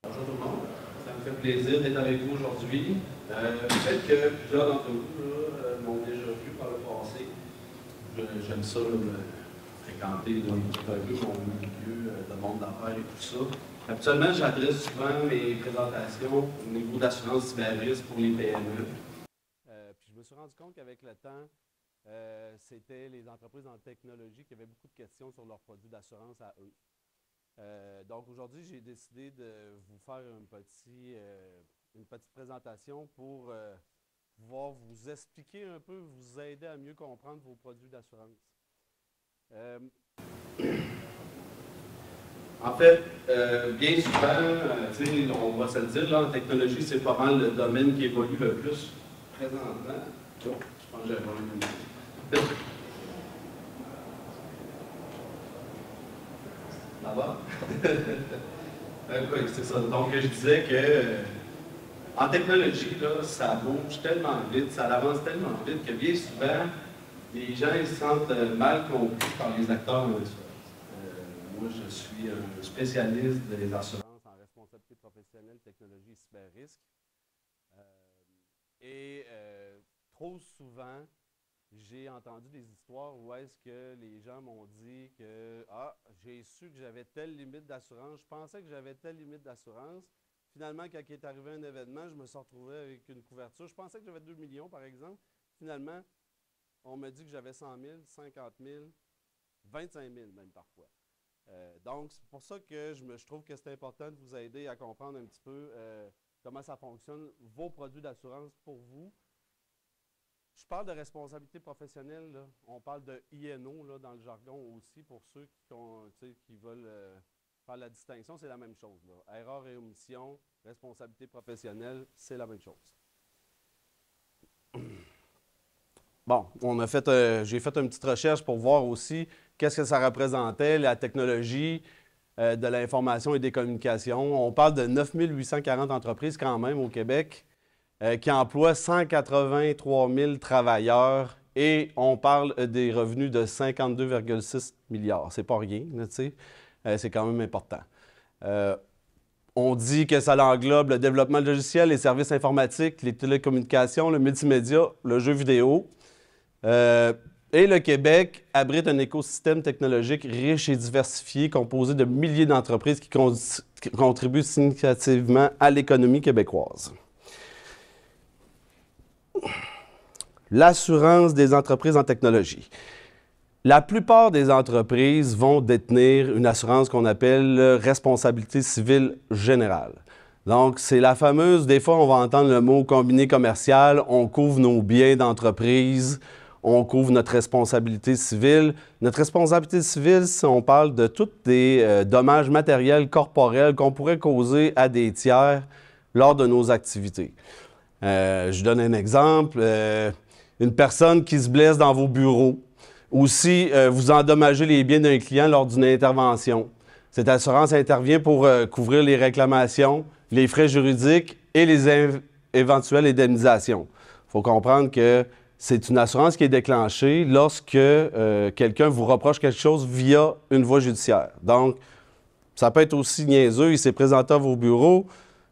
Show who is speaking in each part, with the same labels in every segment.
Speaker 1: Bonjour tout le monde, ça me fait plaisir d'être avec vous aujourd'hui. Peut-être que plusieurs d'entre vous m'ont déjà vu par le passé. J'aime ça, fréquenter un peu mon milieu de monde d'affaires et tout ça. Habituellement, j'adresse souvent mes présentations au niveau d'assurance cyber-risque pour les PME. Puis je me suis rendu compte qu'avec le temps, c'était les entreprises en technologie qui avaient beaucoup de questions sur leurs produits d'assurance à eux. Donc aujourd'hui, j'ai décidé de vous faire une petite présentation pour pouvoir vous expliquer un peu, vous aider à mieux comprendre vos produits d'assurance. En fait, bien souvent, on va se le dire, là, en technologie, c'est pas mal le domaine qui évolue le plus présentement. Oh, je pense que j'avais pas une Là-bas. Oui, c'est ça. Donc, je disais que en technologie, là, ça bouge tellement vite, ça avance tellement vite que bien souvent, les gens ils se sentent mal compris par les acteurs en assurance. Moi, je suis un spécialiste des assurances en responsabilité professionnelle, technologie et cyber-risque. Trop souvent, j'ai entendu des histoires où est-ce que les gens m'ont dit que j'ai su que j'avais telle limite d'assurance, je pensais que j'avais telle limite d'assurance. Finalement, quand il est arrivé un événement, je me suis retrouvé avec une couverture. Je pensais que j'avais 2 millions, par exemple. Finalement, on me dit que j'avais 100 000, 50 000, 25 000 même parfois. Donc, c'est pour ça que je trouve que c'est important de vous aider à comprendre un petit peu comment ça fonctionne, vos produits d'assurance pour vous. Je parle de responsabilité professionnelle, là. On parle de INO là, dans le jargon aussi, pour ceux qui veulent faire la distinction, c'est la même chose. Là. Erreur et omission, responsabilité professionnelle, c'est la même chose. Bon, j'ai fait une petite recherche pour voir aussi qu'est-ce que ça représentait, la technologie de l'information et des communications. On parle de 9 840 entreprises quand même au Québec. Qui emploie 183 000 travailleurs et on parle des revenus de 52,6 milliards. C'est pas rien, tu sais. C'est quand même important. On dit que ça englobe le développement logiciel, les services informatiques, les télécommunications, le multimédia, le jeu vidéo. Et le Québec abrite un écosystème technologique riche et diversifié, composé de milliers d'entreprises qui contribuent significativement à l'économie québécoise. L'assurance des entreprises en technologie. La plupart des entreprises vont détenir une assurance qu'on appelle responsabilité civile générale. Donc, c'est la fameuse, des fois on va entendre le mot combiné commercial, on couvre nos biens d'entreprise, on couvre notre responsabilité civile. Notre responsabilité civile, si on parle de tous des dommages matériels, corporels qu'on pourrait causer à des tiers lors de nos activités. Je donne un exemple. Une personne qui se blesse dans vos bureaux, ou si vous endommagez les biens d'un client lors d'une intervention. Cette assurance intervient pour couvrir les réclamations, les frais juridiques et les éventuelles indemnisations. Il faut comprendre que c'est une assurance qui est déclenchée lorsque quelqu'un vous reproche quelque chose via une voie judiciaire. Donc, ça peut être aussi niaiseux, il s'est présenté à vos bureaux,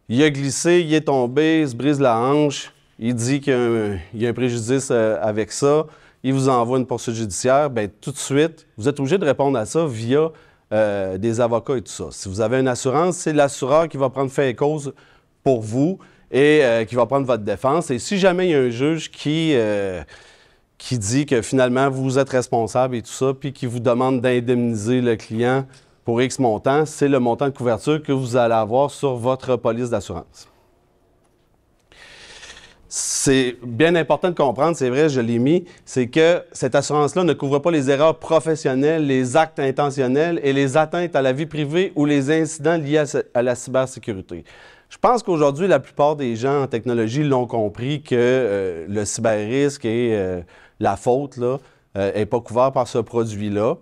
Speaker 1: il a glissé, il est tombé, il se brise la hanche, il dit qu'il y a un préjudice avec ça, il vous envoie une poursuite judiciaire, bien tout de suite, vous êtes obligé de répondre à ça via des avocats et tout ça. Si vous avez une assurance, c'est l'assureur qui va prendre fait et cause pour vous et qui va prendre votre défense. Et si jamais il y a un juge qui dit que finalement vous êtes responsable et tout ça, puis qui vous demande d'indemniser le client pour X montant, c'est le montant de couverture que vous allez avoir sur votre police d'assurance. C'est bien important de comprendre, c'est vrai, je l'ai mis, c'est que cette assurance-là ne couvre pas les erreurs professionnelles, les actes intentionnels et les atteintes à la vie privée ou les incidents liés à la cybersécurité. Je pense qu'aujourd'hui, la plupart des gens en technologie l'ont compris que le cyberrisque et la faute n'est pas couvert par ce produit-là.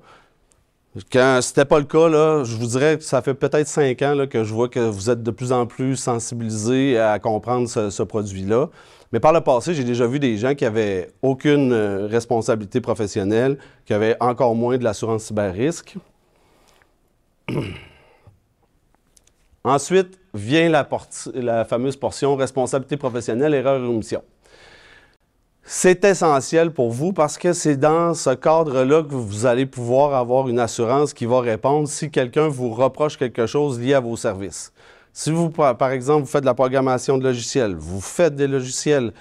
Speaker 1: Quand ce n'était pas le cas, là, je vous dirais que ça fait peut-être 5 ans là, que je vois que vous êtes de plus en plus sensibilisés à comprendre ce produit-là. Mais par le passé, j'ai déjà vu des gens qui n'avaient aucune responsabilité professionnelle, qui avaient encore moins de l'assurance cyber-risque. Ensuite, vient la fameuse portion responsabilité professionnelle, erreur et omission. C'est essentiel pour vous parce que c'est dans ce cadre-là que vous allez pouvoir avoir une assurance qui va répondre si quelqu'un vous reproche quelque chose lié à vos services. Si vous, par exemple, vous faites de la programmation de logiciels, vous faites des logiciels,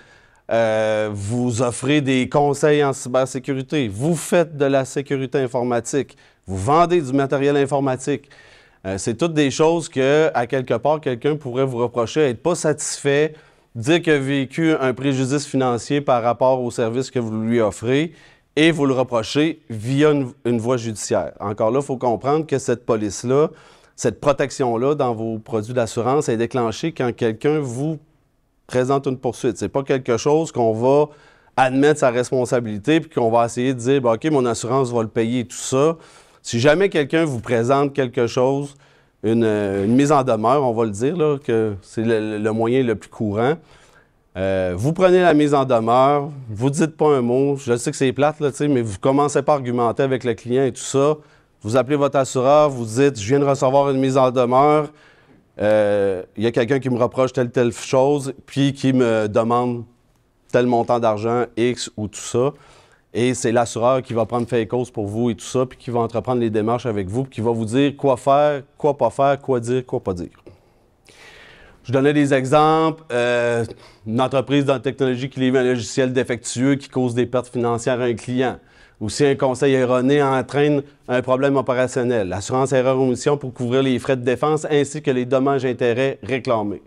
Speaker 1: vous offrez des conseils en cybersécurité, vous faites de la sécurité informatique, vous vendez du matériel informatique, c'est toutes des choses que, à quelque part, quelqu'un pourrait vous reprocher, être pas satisfait, dire qu'il a vécu un préjudice financier par rapport au service que vous lui offrez et vous le reprochez via une voie judiciaire. Encore là, il faut comprendre que cette police-là, cette protection-là dans vos produits d'assurance est déclenchée quand quelqu'un vous présente une poursuite. Ce n'est pas quelque chose qu'on va admettre sa responsabilité puis qu'on va essayer de dire OK, mon assurance va le payer et tout ça. Si jamais quelqu'un vous présente quelque chose, une mise en demeure, on va le dire, là, que c'est le moyen le plus courant. Vous prenez la mise en demeure, vous ne dites pas un mot, je sais que c'est plate, là, mais vous ne commencez pas à argumenter avec le client et tout ça. Vous appelez votre assureur, vous dites « Je viens de recevoir une mise en demeure, il y a quelqu'un qui me reproche telle chose, puis qui me demande tel montant d'argent, X ou tout ça. » Et c'est l'assureur qui va prendre fait et cause pour vous et tout ça, puis qui va entreprendre les démarches avec vous, puis qui va vous dire quoi faire, quoi pas faire, quoi dire, quoi pas dire. Je donnais des exemples. Une entreprise dans la technologie qui livre un logiciel défectueux qui cause des pertes financières à un client. Ou si un conseil erroné entraîne un problème opérationnel. L'assurance erreur ou omission pour couvrir les frais de défense ainsi que les dommages et intérêts réclamés.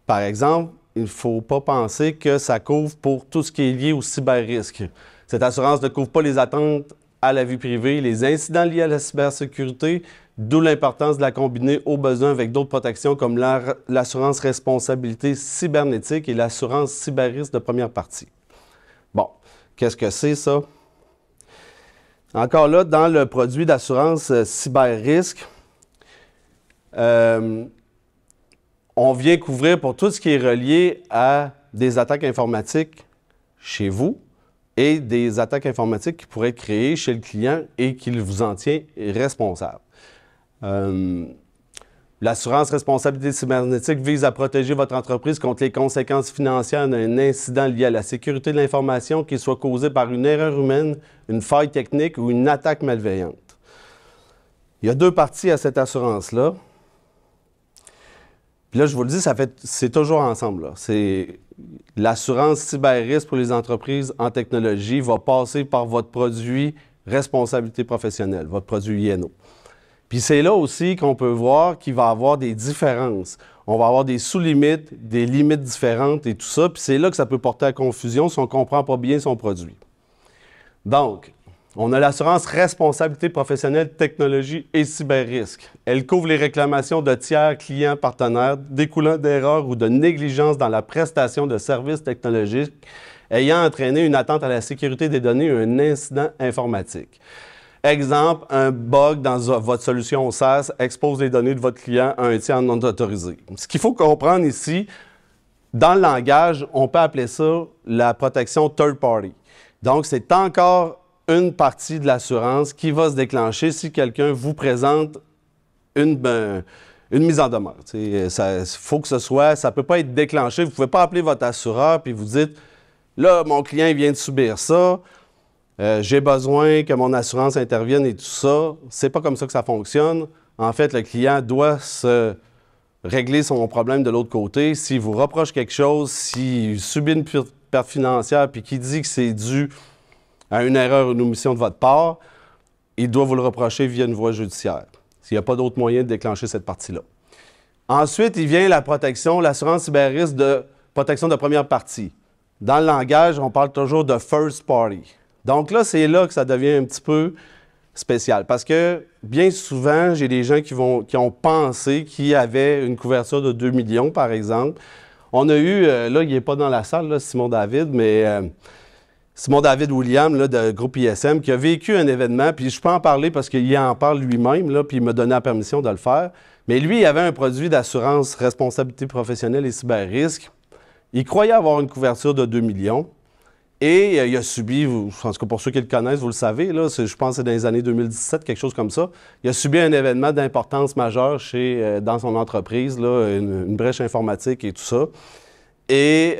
Speaker 1: Par exemple, il ne faut pas penser que ça couvre pour tout ce qui est lié au cyberrisque. Cette assurance ne couvre pas les atteintes à la vie privée, les incidents liés à la cybersécurité, d'où l'importance de la combiner au besoin avec d'autres protections comme l'assurance responsabilité cybernétique et l'assurance cyberrisque de première partie. Bon, qu'est-ce que c'est ça? Encore là, dans le produit d'assurance cyberrisque, on vient couvrir pour tout ce qui est relié à des attaques informatiques chez vous et des attaques informatiques qui pourraient être créées chez le client et qu'il vous en tient responsable. L'assurance responsabilité cybernétique vise à protéger votre entreprise contre les conséquences financières d'un incident lié à la sécurité de l'information qui soit causé par une erreur humaine, une faille technique ou une attaque malveillante. Il y a deux parties à cette assurance-là. Puis là, je vous le dis, c'est toujours ensemble. C'est l'assurance cyberrisque pour les entreprises en technologie va passer par votre produit responsabilité professionnelle, votre produit INO. Puis c'est là aussi qu'on peut voir qu'il va y avoir des différences. On va avoir des sous-limites, des limites différentes et tout ça. Puis c'est là que ça peut porter à confusion si on ne comprend pas bien son produit. Donc, on a l'assurance responsabilité professionnelle, technologie et cyberrisque. Elle couvre les réclamations de tiers, clients, partenaires découlant d'erreurs ou de négligence dans la prestation de services technologiques ayant entraîné une atteinte à la sécurité des données ou un incident informatique. Exemple, un bug dans votre solution SaaS expose les données de votre client à un tiers non autorisé. Ce qu'il faut comprendre ici, dans le langage, on peut appeler ça la protection third party. Donc, c'est encore une partie de l'assurance qui va se déclencher si quelqu'un vous présente une mise en demeure. Il faut que ça ne peut pas être déclenché. Vous ne pouvez pas appeler votre assureur et vous dites « Là, mon client vient de subir ça. J'ai besoin que mon assurance intervienne et tout ça. » C'est pas comme ça que ça fonctionne. En fait, le client doit se régler son problème de l'autre côté. S'il vous reproche quelque chose, s'il subit une perte financière puis qu'il dit que c'est dû à une erreur ou une omission de votre part, il doit vous le reprocher via une voie judiciaire. S'il n'y a pas d'autre moyen de déclencher cette partie-là. Ensuite, il vient la protection, l'assurance cyberrisque de protection de première partie. Dans le langage, on parle toujours de first party. Donc là, c'est là que ça devient un petit peu spécial. Parce que bien souvent, j'ai des gens qui ont pensé qu'il y avait une couverture de 2 millions, par exemple. On a eu, là, il n'est pas dans la salle, là, Simon David, mais Simon David William, là, de groupe ISM, qui a vécu un événement, puis je peux en parler parce qu'il en parle lui-même, là, puis il m'a donné la permission de le faire. Mais lui, il avait un produit d'assurance responsabilité professionnelle et cyberrisque. Il croyait avoir une couverture de 2 millions. Et il a subi, je pense que pour ceux qui le connaissent, vous le savez, là, je pense que c'est dans les années 2017, quelque chose comme ça. Il a subi un événement d'importance majeure dans son entreprise, là, une brèche informatique et tout ça. Et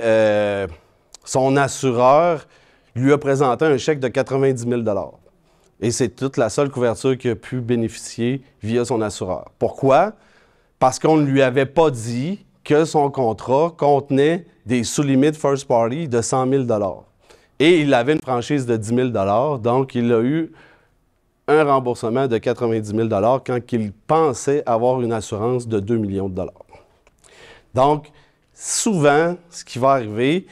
Speaker 1: son assureur lui a présenté un chèque de 90 000 $. Et c'est toute la seule couverture qu'il a pu bénéficier via son assureur. Pourquoi? Parce qu'on ne lui avait pas dit que son contrat contenait des sous-limites first party de 100 000 $. Et il avait une franchise de 10 000 $, donc il a eu un remboursement de 90 000 $ quand il pensait avoir une assurance de 2 millions de dollars. Donc, souvent, ce qui va arriver,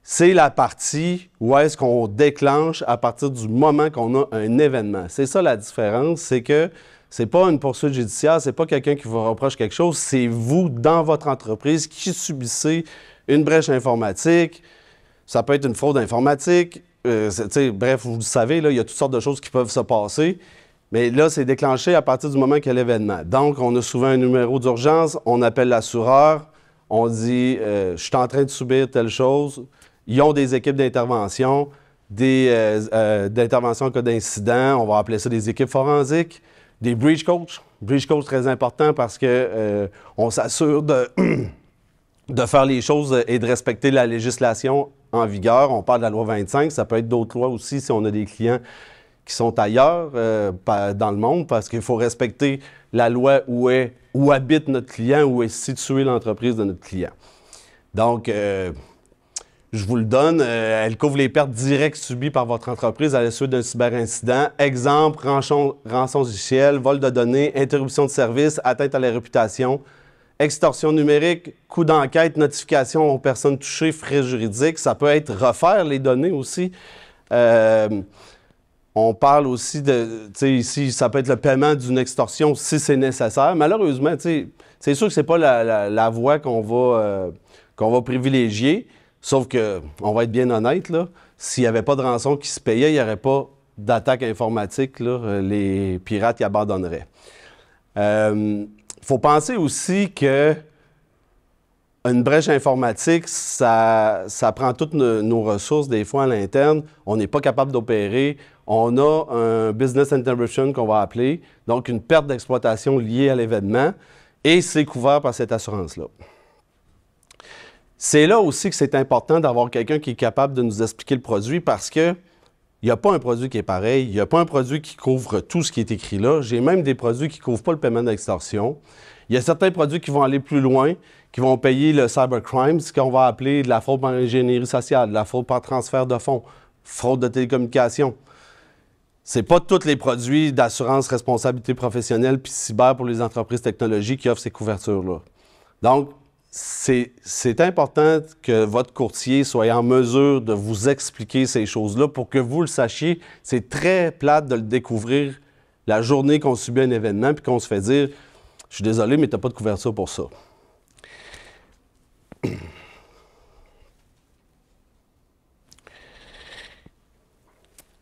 Speaker 1: c'est la partie où est-ce qu'on déclenche à partir du moment qu'on a un événement. C'est ça la différence, c'est que c'est pas une poursuite judiciaire, c'est pas quelqu'un qui vous reproche quelque chose, c'est vous, dans votre entreprise, qui subissez une brèche informatique. Ça peut être une fraude informatique. Bref, vous le savez, là, il y a toutes sortes de choses qui peuvent se passer. Mais là, c'est déclenché à partir du moment qu'il y a l'événement. Donc, on a souvent un numéro d'urgence, on appelle l'assureur, on dit je suis en train de subir telle chose. Ils ont des équipes d'intervention, d'intervention en cas d'incident, on va appeler ça des équipes forensiques, des breach coach. Breach coach, très important parce que on s'assure de faire les choses et de respecter la législation en vigueur. On parle de la loi 25, ça peut être d'autres lois aussi si on a des clients qui sont ailleurs dans le monde, parce qu'il faut respecter la loi où habite notre client, où est située l'entreprise de notre client. Donc, je vous le donne, elle couvre les pertes directes subies par votre entreprise à la suite d'un cyberincident. Exemple, rançon logiciel, vol de données, interruption de service, atteinte à la réputation, extorsion numérique, coût d'enquête, notification aux personnes touchées, frais juridiques. Ça peut être refaire les données aussi. On parle aussi de, ici, ça peut être le paiement d'une extorsion si c'est nécessaire. Malheureusement, c'est sûr que ce n'est pas la voie qu'on va privilégier. Sauf que, on va être bien honnête, là, s'il n'y avait pas de rançon qui se payait, il n'y aurait pas d'attaque informatique, là, les pirates y abandonneraient. Il faut penser aussi que une brèche informatique, ça prend toutes nos ressources, des fois à l'interne. On n'est pas capable d'opérer. On a un business interruption qu'on va appeler, donc une perte d'exploitation liée à l'événement, et c'est couvert par cette assurance-là. C'est là aussi que c'est important d'avoir quelqu'un qui est capable de nous expliquer le produit parce que il n'y a pas un produit qui est pareil, il n'y a pas un produit qui couvre tout ce qui est écrit là. J'ai même des produits qui ne couvrent pas le paiement d'extorsion. Il y a certains produits qui vont aller plus loin, qui vont payer le cybercrime, ce qu'on va appeler de la fraude par ingénierie sociale, de la fraude par transfert de fonds, fraude de télécommunications. Ce n'est pas tous les produits d'assurance responsabilité professionnelle puis cyber pour les entreprises technologiques qui offrent ces couvertures-là. Donc, c'est important que votre courtier soit en mesure de vous expliquer ces choses-là pour que vous le sachiez. C'est très plate de le découvrir la journée qu'on subit un événement puis qu'on se fait dire « Je suis désolé, mais tu n'as pas de couverture pour ça. »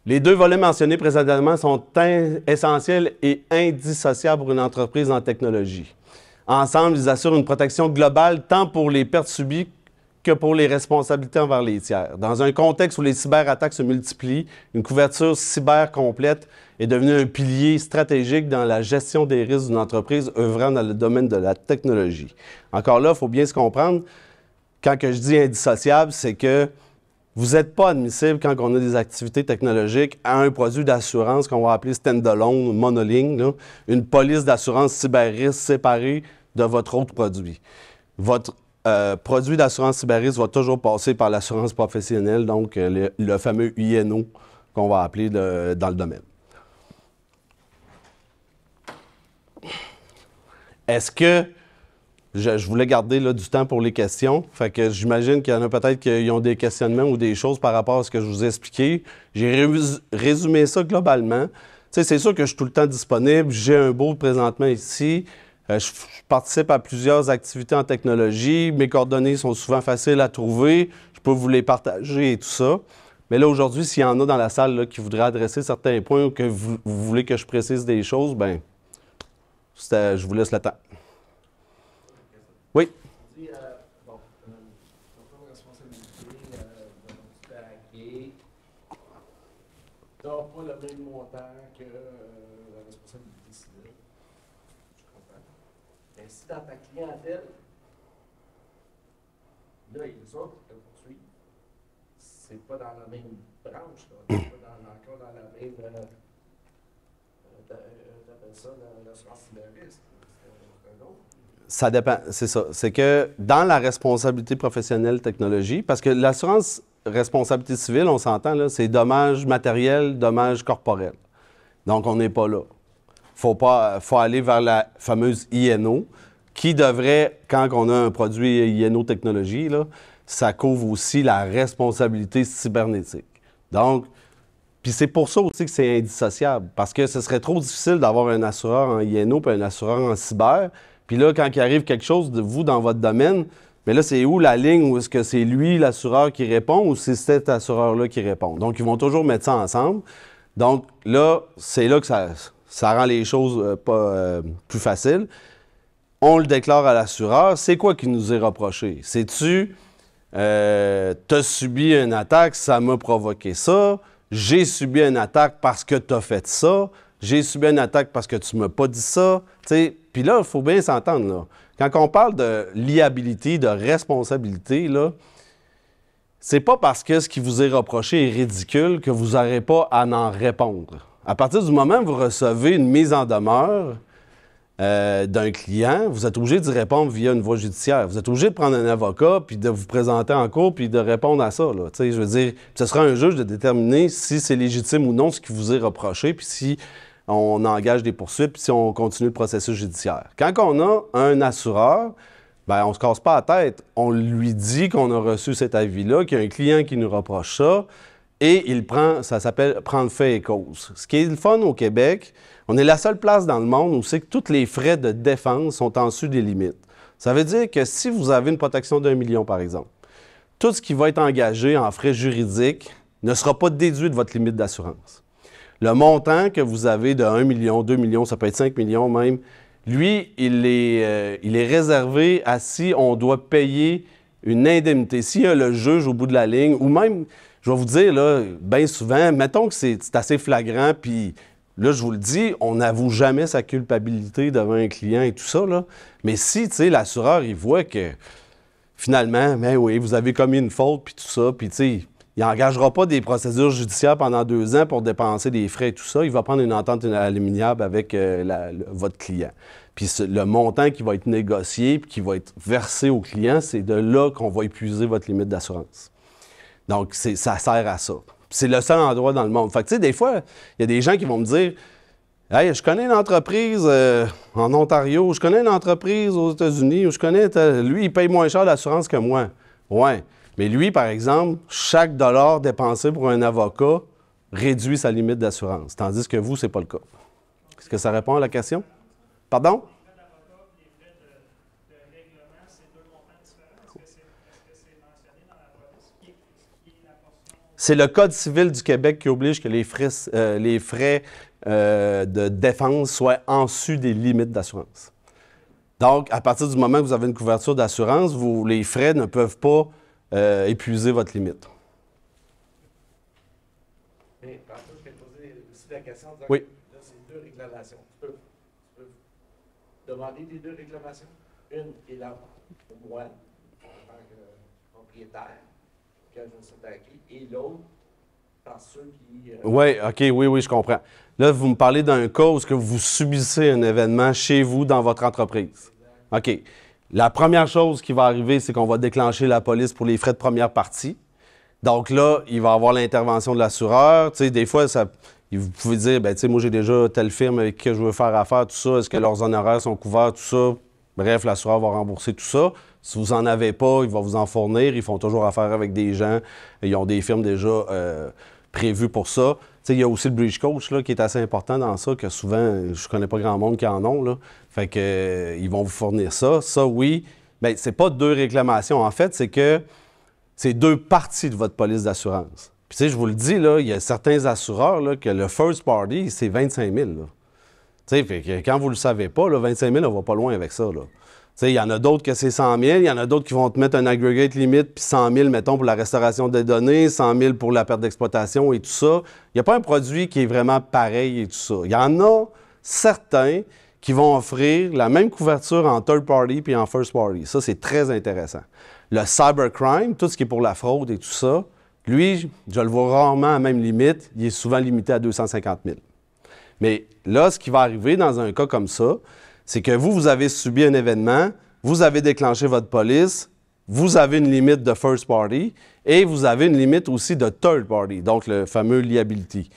Speaker 1: Les deux volets mentionnés précédemment sont essentiels et indissociables pour une entreprise en technologie. Ensemble, ils assurent une protection globale tant pour les pertes subies que pour les responsabilités envers les tiers. Dans un contexte où les cyberattaques se multiplient, une couverture cyber complète est devenue un pilier stratégique dans la gestion des risques d'une entreprise œuvrant dans le domaine de la technologie. Encore là, il faut bien se comprendre, quand que je dis indissociable, c'est que vous n'êtes pas admissible quand on a des activités technologiques à un produit d'assurance qu'on va appeler standalone, monoligne, là, une police d'assurance cyber-risque séparée de votre autre produit. Votre produit d'assurance cyber-risque va toujours passer par l'assurance professionnelle, donc le fameux INO qu'on va appeler dans le domaine. Est-ce que je voulais garder là, du temps pour les questions. Fait que j'imagine qu'il y en a peut-être qui ont des questionnements ou des choses par rapport à ce que je vous ai expliqué. J'ai résumé ça globalement. C'est sûr que je suis tout le temps disponible. J'ai un board présentement ici. Je participe à plusieurs activités en technologie. Mes coordonnées sont souvent faciles à trouver. Je peux vous les partager et tout ça. Mais là, aujourd'hui, s'il y en a dans la salle là, qui voudraient adresser certains points ou que vous voulez que je précise des choses, bien, je vous laisse le temps. Oui.
Speaker 2: Bon, comme responsabilité, de tu peux hacker, tu n'as pas le même montant que la responsabilité civile. Je comprends. Mais si dans ta clientèle, là, les autres te poursuivent, c'est pas dans la même branche, là. C'est pas encore dans la même. T'appelles ça l'assurance cyber-risque. C'est un autre.
Speaker 1: Ça dépend, c'est ça. C'est que dans la responsabilité professionnelle technologie, parce que l'assurance responsabilité civile, on s'entend, là, c'est dommages matériels, dommages corporels. Donc, on n'est pas là. Faut aller vers la fameuse INO, qui devrait, quand on a un produit INO technologie, là, ça couvre aussi la responsabilité cybernétique. Donc, puis c'est pour ça aussi que c'est indissociable, parce que ce serait trop difficile d'avoir un assureur en INO puis un assureur en cyber. Puis là, quand il arrive quelque chose de vous dans votre domaine, mais là, c'est où la ligne où est-ce que c'est lui, l'assureur, qui répond ou c'est cet assureur-là qui répond? Donc, ils vont toujours mettre ça ensemble. Donc, là, c'est là que ça rend les choses plus faciles. On le déclare à l'assureur. C'est quoi qui nous est reproché? C'est-tu, t'as subi une attaque, ça m'a provoqué ça. J'ai subi une attaque parce que tu as fait ça. J'ai subi une attaque parce que tu ne m'as pas dit ça. Puis là, il faut bien s'entendre. Là. Quand on parle de liabilité, de responsabilité, là, c'est pas parce que ce qui vous est reproché est ridicule que vous n'aurez pas à en répondre. À partir du moment où vous recevez une mise en demeure d'un client, vous êtes obligé d'y répondre via une voie judiciaire. Vous êtes obligé de prendre un avocat puis de vous présenter en cours puis de répondre à ça. Là. Je veux dire, ce sera un juge de déterminer si c'est légitime ou non ce qui vous est reproché puis si on engage des poursuites puis si on continue le processus judiciaire. Quand on a un assureur, bien, on ne se casse pas la tête. On lui dit qu'on a reçu cet avis-là, qu'il y a un client qui nous reproche ça et il prend, ça s'appelle prendre fait et cause. Ce qui est le fun au Québec, on est la seule place dans le monde où c'est que tous les frais de défense sont en dessous des limites. Ça veut dire que si vous avez une protection d'1 million, par exemple, tout ce qui va être engagé en frais juridiques ne sera pas déduit de votre limite d'assurance. Le montant que vous avez de 1 million, 2 millions, ça peut être 5 millions même, lui, il est réservé à si on doit payer une indemnité. S'il y a le juge au bout de la ligne, ou même, je vais vous dire, là, bien souvent, mettons que c'est assez flagrant, puis là, je vous le dis, on n'avoue jamais sa culpabilité devant un client et tout ça, là. Mais si, tu sais, l'assureur, il voit que, finalement, ben oui, vous avez commis une faute, puis tout ça, puis tu sais, il n'engagera pas des procédures judiciaires pendant 2 ans pour dépenser des frais et tout ça. Il va prendre une entente à l'amiable avec votre client. Puis le montant qui va être négocié puis qui va être versé au client, c'est de là qu'on va épuiser votre limite d'assurance. Donc, ça sert à ça. C'est le seul endroit dans le monde. Fait que, tu sais, des fois, il y a des gens qui vont me dire « Hey, je connais une entreprise en Ontario, je connais une entreprise aux États-Unis, ou je connais... Lui, il paye moins cher d'assurance que moi. » Ouais. Mais lui, par exemple, chaque dollar dépensé pour un avocat réduit sa limite d'assurance, tandis que vous, ce n'est pas le cas. Est-ce que ça répond à la question? Pardon?
Speaker 3: Les frais d'avocat et les frais de règlement, c'est 2 montants différents. Est-ce que c'est mentionné dans la police? Qui est la portion?
Speaker 1: C'est le Code civil du Québec qui oblige que les frais de défense soient en dessus des limites d'assurance. Donc, à partir du moment que vous avez une couverture d'assurance, les frais ne peuvent pas épuiser votre limite.
Speaker 2: Mais par contre, je vais te poser aussi la question de
Speaker 1: Oui.
Speaker 2: là, c'est 2 réclamations. Tu peux demander des 2 réclamations. Une qui est là pour moi, en tant que propriétaire, que je me suis attaqué, et l'autre par ceux qui.
Speaker 1: Oui, OK, oui, je comprends. Là, vous me parlez d'un cas où vous subissez un événement chez vous, dans votre entreprise. OK. La première chose qui va arriver, c'est qu'on va déclencher la police pour les frais de première partie. Donc là, il va y avoir l'intervention de l'assureur. Tu sais, des fois, vous pouvez dire, ben tu sais, moi, j'ai déjà telle firme avec qui je veux faire affaire, tout ça. Est-ce que leurs honoraires sont couverts, tout ça? Bref, l'assureur va rembourser tout ça. Si vous n'en avez pas, il va vous en fournir. Ils font toujours affaire avec des gens. Ils ont des firmes déjà prévues pour ça. Tu sais, il y a aussi le Bridge Coach là, qui est assez important dans ça, que souvent, je ne connais pas grand monde qui en ont. Là. Fait que, ils vont vous fournir ça. Ça, oui. Bien, c'est pas 2 réclamations. En fait, c'est que c'est 2 parties de votre police d'assurance. Puis, tu sais, je vous le dis, là, il y a certains assureurs là, que le first party, c'est 25 000. Tu sais, fait que quand vous ne le savez pas, là, 25 000, on va pas loin avec ça. Là. Il y en a d'autres que c'est 100 000, il y en a d'autres qui vont te mettre un aggregate limite, puis 100 000, mettons, pour la restauration des données, 100 000 pour la perte d'exploitation et tout ça. Il n'y a pas un produit qui est vraiment pareil et tout ça. Il y en a certains qui vont offrir la même couverture en third party puis en first party. Ça, c'est très intéressant. Le cybercrime, tout ce qui est pour la fraude et tout ça, lui, je le vois rarement à même limite. Il est souvent limité à 250 000. Mais là, ce qui va arriver dans un cas comme ça, c'est que vous avez subi un événement, vous avez déclenché votre police, vous avez une limite de first party et vous avez une limite aussi de third party, donc le fameux liability.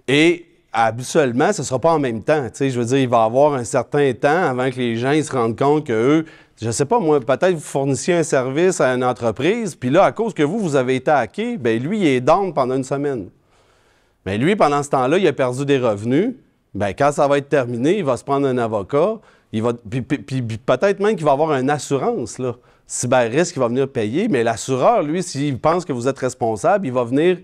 Speaker 1: Et habituellement, ce ne sera pas en même temps. Je veux dire, il va y avoir un certain temps avant que les gens ils se rendent compte qu'eux, je ne sais pas moi, peut-être vous fournissiez un service à une entreprise, puis là, à cause que vous avez été hacké, bien lui, il est down pendant une semaine. Mais lui, pendant ce temps-là, il a perdu des revenus. Bien, quand ça va être terminé, il va se prendre un avocat. Puis peut-être même qu'il va avoir une assurance, là. Cyber-risque, il va venir payer. Mais l'assureur, lui, s'il pense que vous êtes responsable, il va venir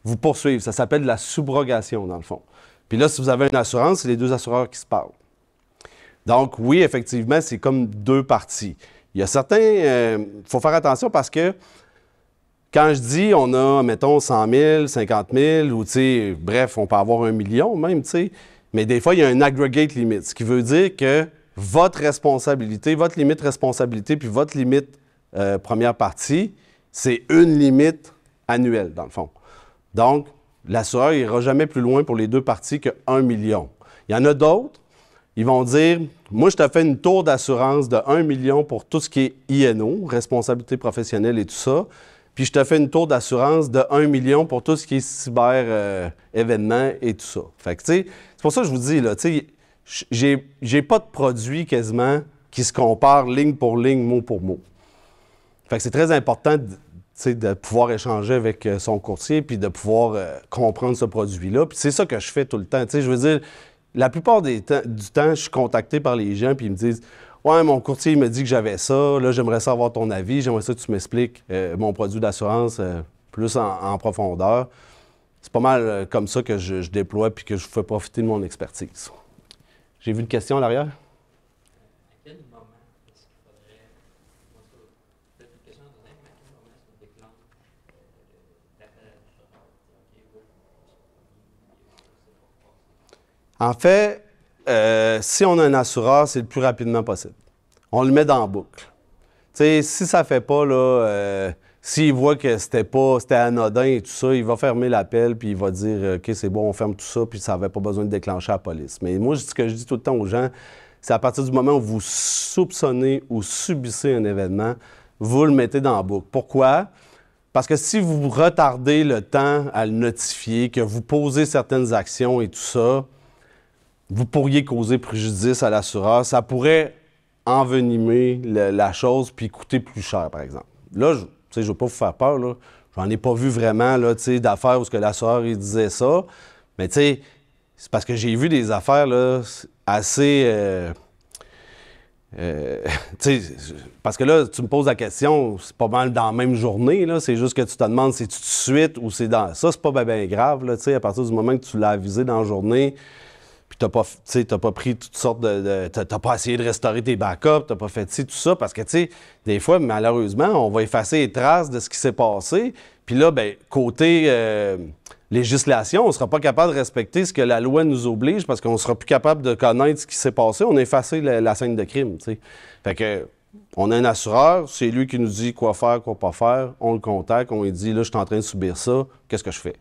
Speaker 1: vous poursuivre. Ça s'appelle de la subrogation, dans le fond. Puis là, si vous avez une assurance, c'est les deux assureurs qui se parlent. Donc, oui, effectivement, c'est comme deux parties. Il y a certains... Il faut faire attention parce que quand je dis on a, mettons, 100 000, 50 000, ou, tu sais, bref, on peut avoir 1 million même, tu sais, mais des fois, il y a un aggregate limit, ce qui veut dire que votre responsabilité, votre limite responsabilité, puis votre limite première partie, c'est une limite annuelle, dans le fond. Donc, l'assureur n'ira jamais plus loin pour les deux parties que 1 million. Il y en a d'autres, ils vont dire, moi, je te fais une tour d'assurance de 1 million pour tout ce qui est INO, responsabilité professionnelle et tout ça, puis je te fais une tour d'assurance de 1 million pour tout ce qui est cyber-événements et tout ça. Fait que, tu sais, c'est pour ça que je vous dis, là, tu sais, j'ai pas de produit quasiment qui se compare ligne pour ligne, mot pour mot. Fait que c'est très important de pouvoir échanger avec son courtier puis de pouvoir comprendre ce produit-là. Puis c'est ça que je fais tout le temps. Tu sais, je veux dire, la plupart du temps, je suis contacté par les gens puis ils me disent « Ouais, mon courtier il me dit que j'avais ça. Là, j'aimerais ça avoir ton avis. J'aimerais ça que tu m'expliques mon produit d'assurance plus en profondeur. » C'est pas mal comme ça que je déploie puis que je vous fais profiter de mon expertise. J'ai vu une question à l'arrière? En fait, si on a un assureur, c'est le plus rapidement possible. On le met dans la boucle. Tu sais, si ça ne fait pas, là, s'il voit que c'était anodin et tout ça, il va fermer l'appel puis il va dire « OK, c'est bon, on ferme tout ça » puis ça n'avait pas besoin de déclencher la police. Mais moi, ce que je dis tout le temps aux gens, c'est à partir du moment où vous soupçonnez ou subissez un événement, vous le mettez dans la boucle. Pourquoi? Parce que si vous retardez le temps à le notifier, que vous posez certaines actions et tout ça, vous pourriez causer préjudice à l'assureur. Ça pourrait envenimer la chose puis coûter plus cher, par exemple. Là, je ne veux pas vous faire peur, là. J'en ai pas vu vraiment là, d'affaires où l'assureur il disait ça. Mais c'est parce que j'ai vu des affaires là, assez... parce que là, tu me poses la question, c'est pas mal dans la même journée, là, c'est juste que tu te demandes si c'est tout de suite ou c'est dans... Ça, c'est pas bien grave, là, à partir du moment que tu l'as avisé dans la journée, puis t'as pas pris toutes sortes t'as pas essayé de restaurer tes backups, t'as pas fait tout ça, parce que, des fois, malheureusement, on va effacer les traces de ce qui s'est passé, puis là, ben côté législation, on sera pas capable de respecter ce que la loi nous oblige, parce qu'on sera plus capable de connaître ce qui s'est passé, on a effacé la scène de crime, t'sais. Fait que, on a un assureur, c'est lui qui nous dit quoi faire, quoi pas faire, on le contacte, on lui dit, là, je suis en train de subir ça, qu'est-ce que je fais?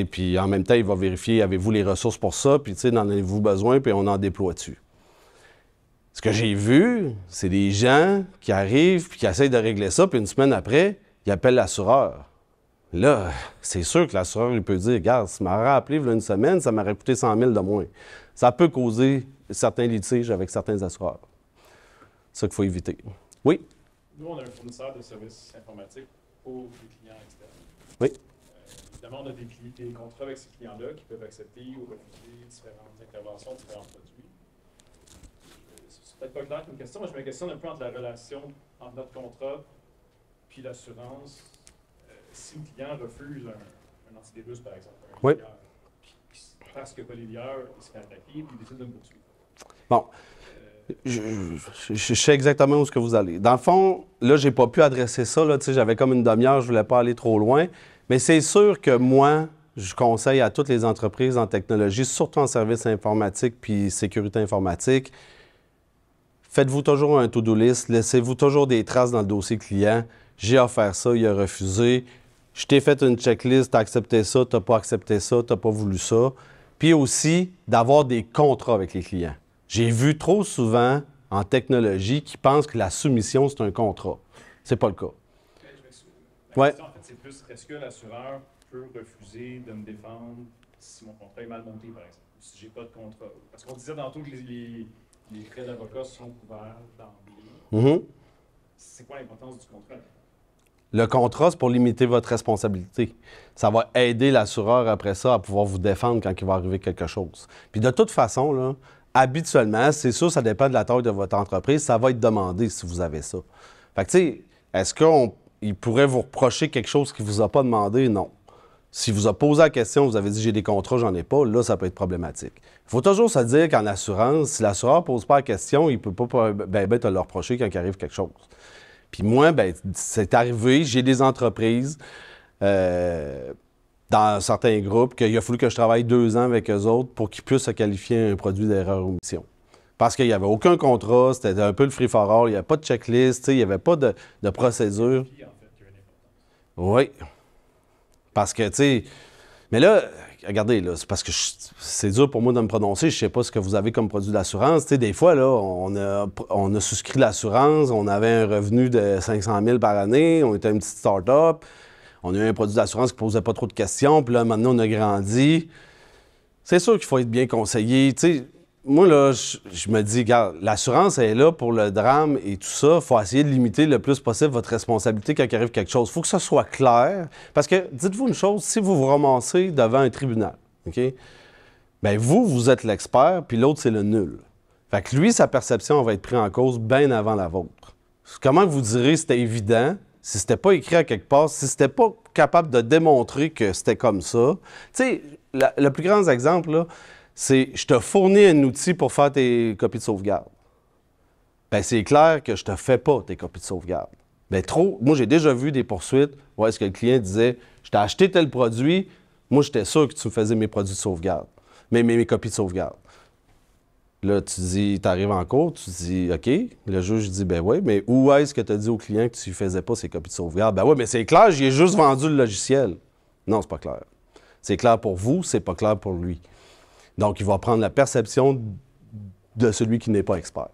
Speaker 1: Puis en même temps, il va vérifier, avez-vous les ressources pour ça, puis en avez-vous besoin, puis on en déploie dessus. Ce que j'ai vu, c'est des gens qui arrivent, puis qui essayent de régler ça, puis une semaine après, ils appellent l'assureur. Là, c'est sûr que l'assureur, il peut dire, regarde, si m'aurait appelé il y a une semaine, ça m'aurait coûté 100 000 de moins. Ça peut causer certains litiges avec certains assureurs. C'est ça qu'il faut éviter. Oui?
Speaker 4: Nous, on a un fournisseur de services informatiques pour les clients externes.
Speaker 1: Oui.
Speaker 4: Évidemment, on a des contrats avec ces clients-là qui peuvent accepter ou refuser différentes interventions, différents produits. C'est peut-être pas clair comme question, mais je me questionne un peu entre la relation entre notre contrat puis l'assurance. Si le client refuse un antivirus, par exemple,
Speaker 1: oui.
Speaker 4: Parce qu'il n'y a pas les lieurs, il se fait attaquer, puis il décide de me poursuivre.
Speaker 1: Bon. Je sais exactement où est-ce que vous allez. Dans le fond, là, j'ai pas pu adresser ça. Là, j'avais comme une demi-heure, je voulais pas aller trop loin. Mais c'est sûr que moi, je conseille à toutes les entreprises en technologie, surtout en services informatiques puis sécurité informatique, faites-vous toujours un to-do list, laissez-vous toujours des traces dans le dossier client. J'ai offert ça, il a refusé. Je t'ai fait une checklist, tu as accepté ça, tu n'as pas accepté ça, tu n'as pas voulu ça. Puis aussi, d'avoir des contrats avec les clients. J'ai vu trop souvent en technologie qui pensent que la soumission, c'est un contrat. C'est pas le cas.
Speaker 4: Ma question, en fait, c'est plus, est-ce que l'assureur peut refuser de me défendre si mon contrat est mal monté, par exemple, ou si j'ai pas de contrat? Parce qu'on disait tantôt que les frais d'avocat sont couverts d'emblée. C'est quoi l'importance du contrat?
Speaker 1: Le contrat, c'est pour limiter votre responsabilité. Ça va aider l'assureur après ça à pouvoir vous défendre quand il va arriver quelque chose. Puis de toute façon, là, habituellement, c'est sûr, ça dépend de la taille de votre entreprise, ça va être demandé si vous avez ça. Fait que, tu sais, est-ce qu'il pourrait vous reprocher quelque chose qu'il ne vous a pas demandé? Non. S'il vous a posé la question, vous avez dit « j'ai des contrats, j'en ai pas », là, ça peut être problématique. Il faut toujours se dire qu'en assurance, si l'assureur ne pose pas la question, il ne peut pas te le reprocher quand il arrive quelque chose. Puis moi, ben, c'est arrivé, j'ai des entreprises dans certains groupes qu'il a fallu que je travaille 2 ans avec eux autres pour qu'ils puissent se qualifier un produit d'erreur ou omission. Parce qu'il n'y avait aucun contrat, c'était un peu le free-for-all, il n'y avait pas de checklist, il n'y avait pas de procédure. Oui. Parce que, tu sais... Mais là, regardez, là, c'est parce que c'est dur pour moi de me prononcer. Je ne sais pas ce que vous avez comme produit d'assurance. Tu sais, des fois, là, on a souscrit l'assurance, on avait un revenu de 500 000 par année, on était une petite start-up, on a eu un produit d'assurance qui ne posait pas trop de questions, puis là, maintenant, on a grandi. C'est sûr qu'il faut être bien conseillé. Tu sais, moi, là, je me dis, regarde, l'assurance est là pour le drame et tout ça. Il faut essayer de limiter le plus possible votre responsabilité quand il arrive quelque chose. Il faut que ça soit clair. Parce que, dites-vous une chose, si vous vous ramassez devant un tribunal, OK? Bien, vous êtes l'expert, puis l'autre, c'est le nul. Fait que lui, sa perception va être prise en cause bien avant la vôtre. Comment vous direz c'était évident, si c'était pas écrit à quelque part, si c'était pas capable de démontrer que c'était comme ça? Tu sais, le plus grand exemple, là, c'est je te fournis un outil pour faire tes copies de sauvegarde. Bien, c'est clair que je te fais pas tes copies de sauvegarde. Bien, moi, j'ai déjà vu des poursuites où est-ce que le client disait « Je t'ai acheté tel produit, moi, j'étais sûr que tu me faisais mes produits de sauvegarde, mes copies de sauvegarde. » Là, tu arrives en cours, tu dis « OK. » Le juge dit « Ben oui, mais où est-ce que tu as dit au client que tu ne faisais pas ces copies de sauvegarde? » Ben oui, mais c'est clair, j'y ai juste vendu le logiciel. Non, c'est pas clair. C'est clair pour vous, c'est pas clair pour lui. Donc, il va prendre la perception de celui qui n'est pas expert.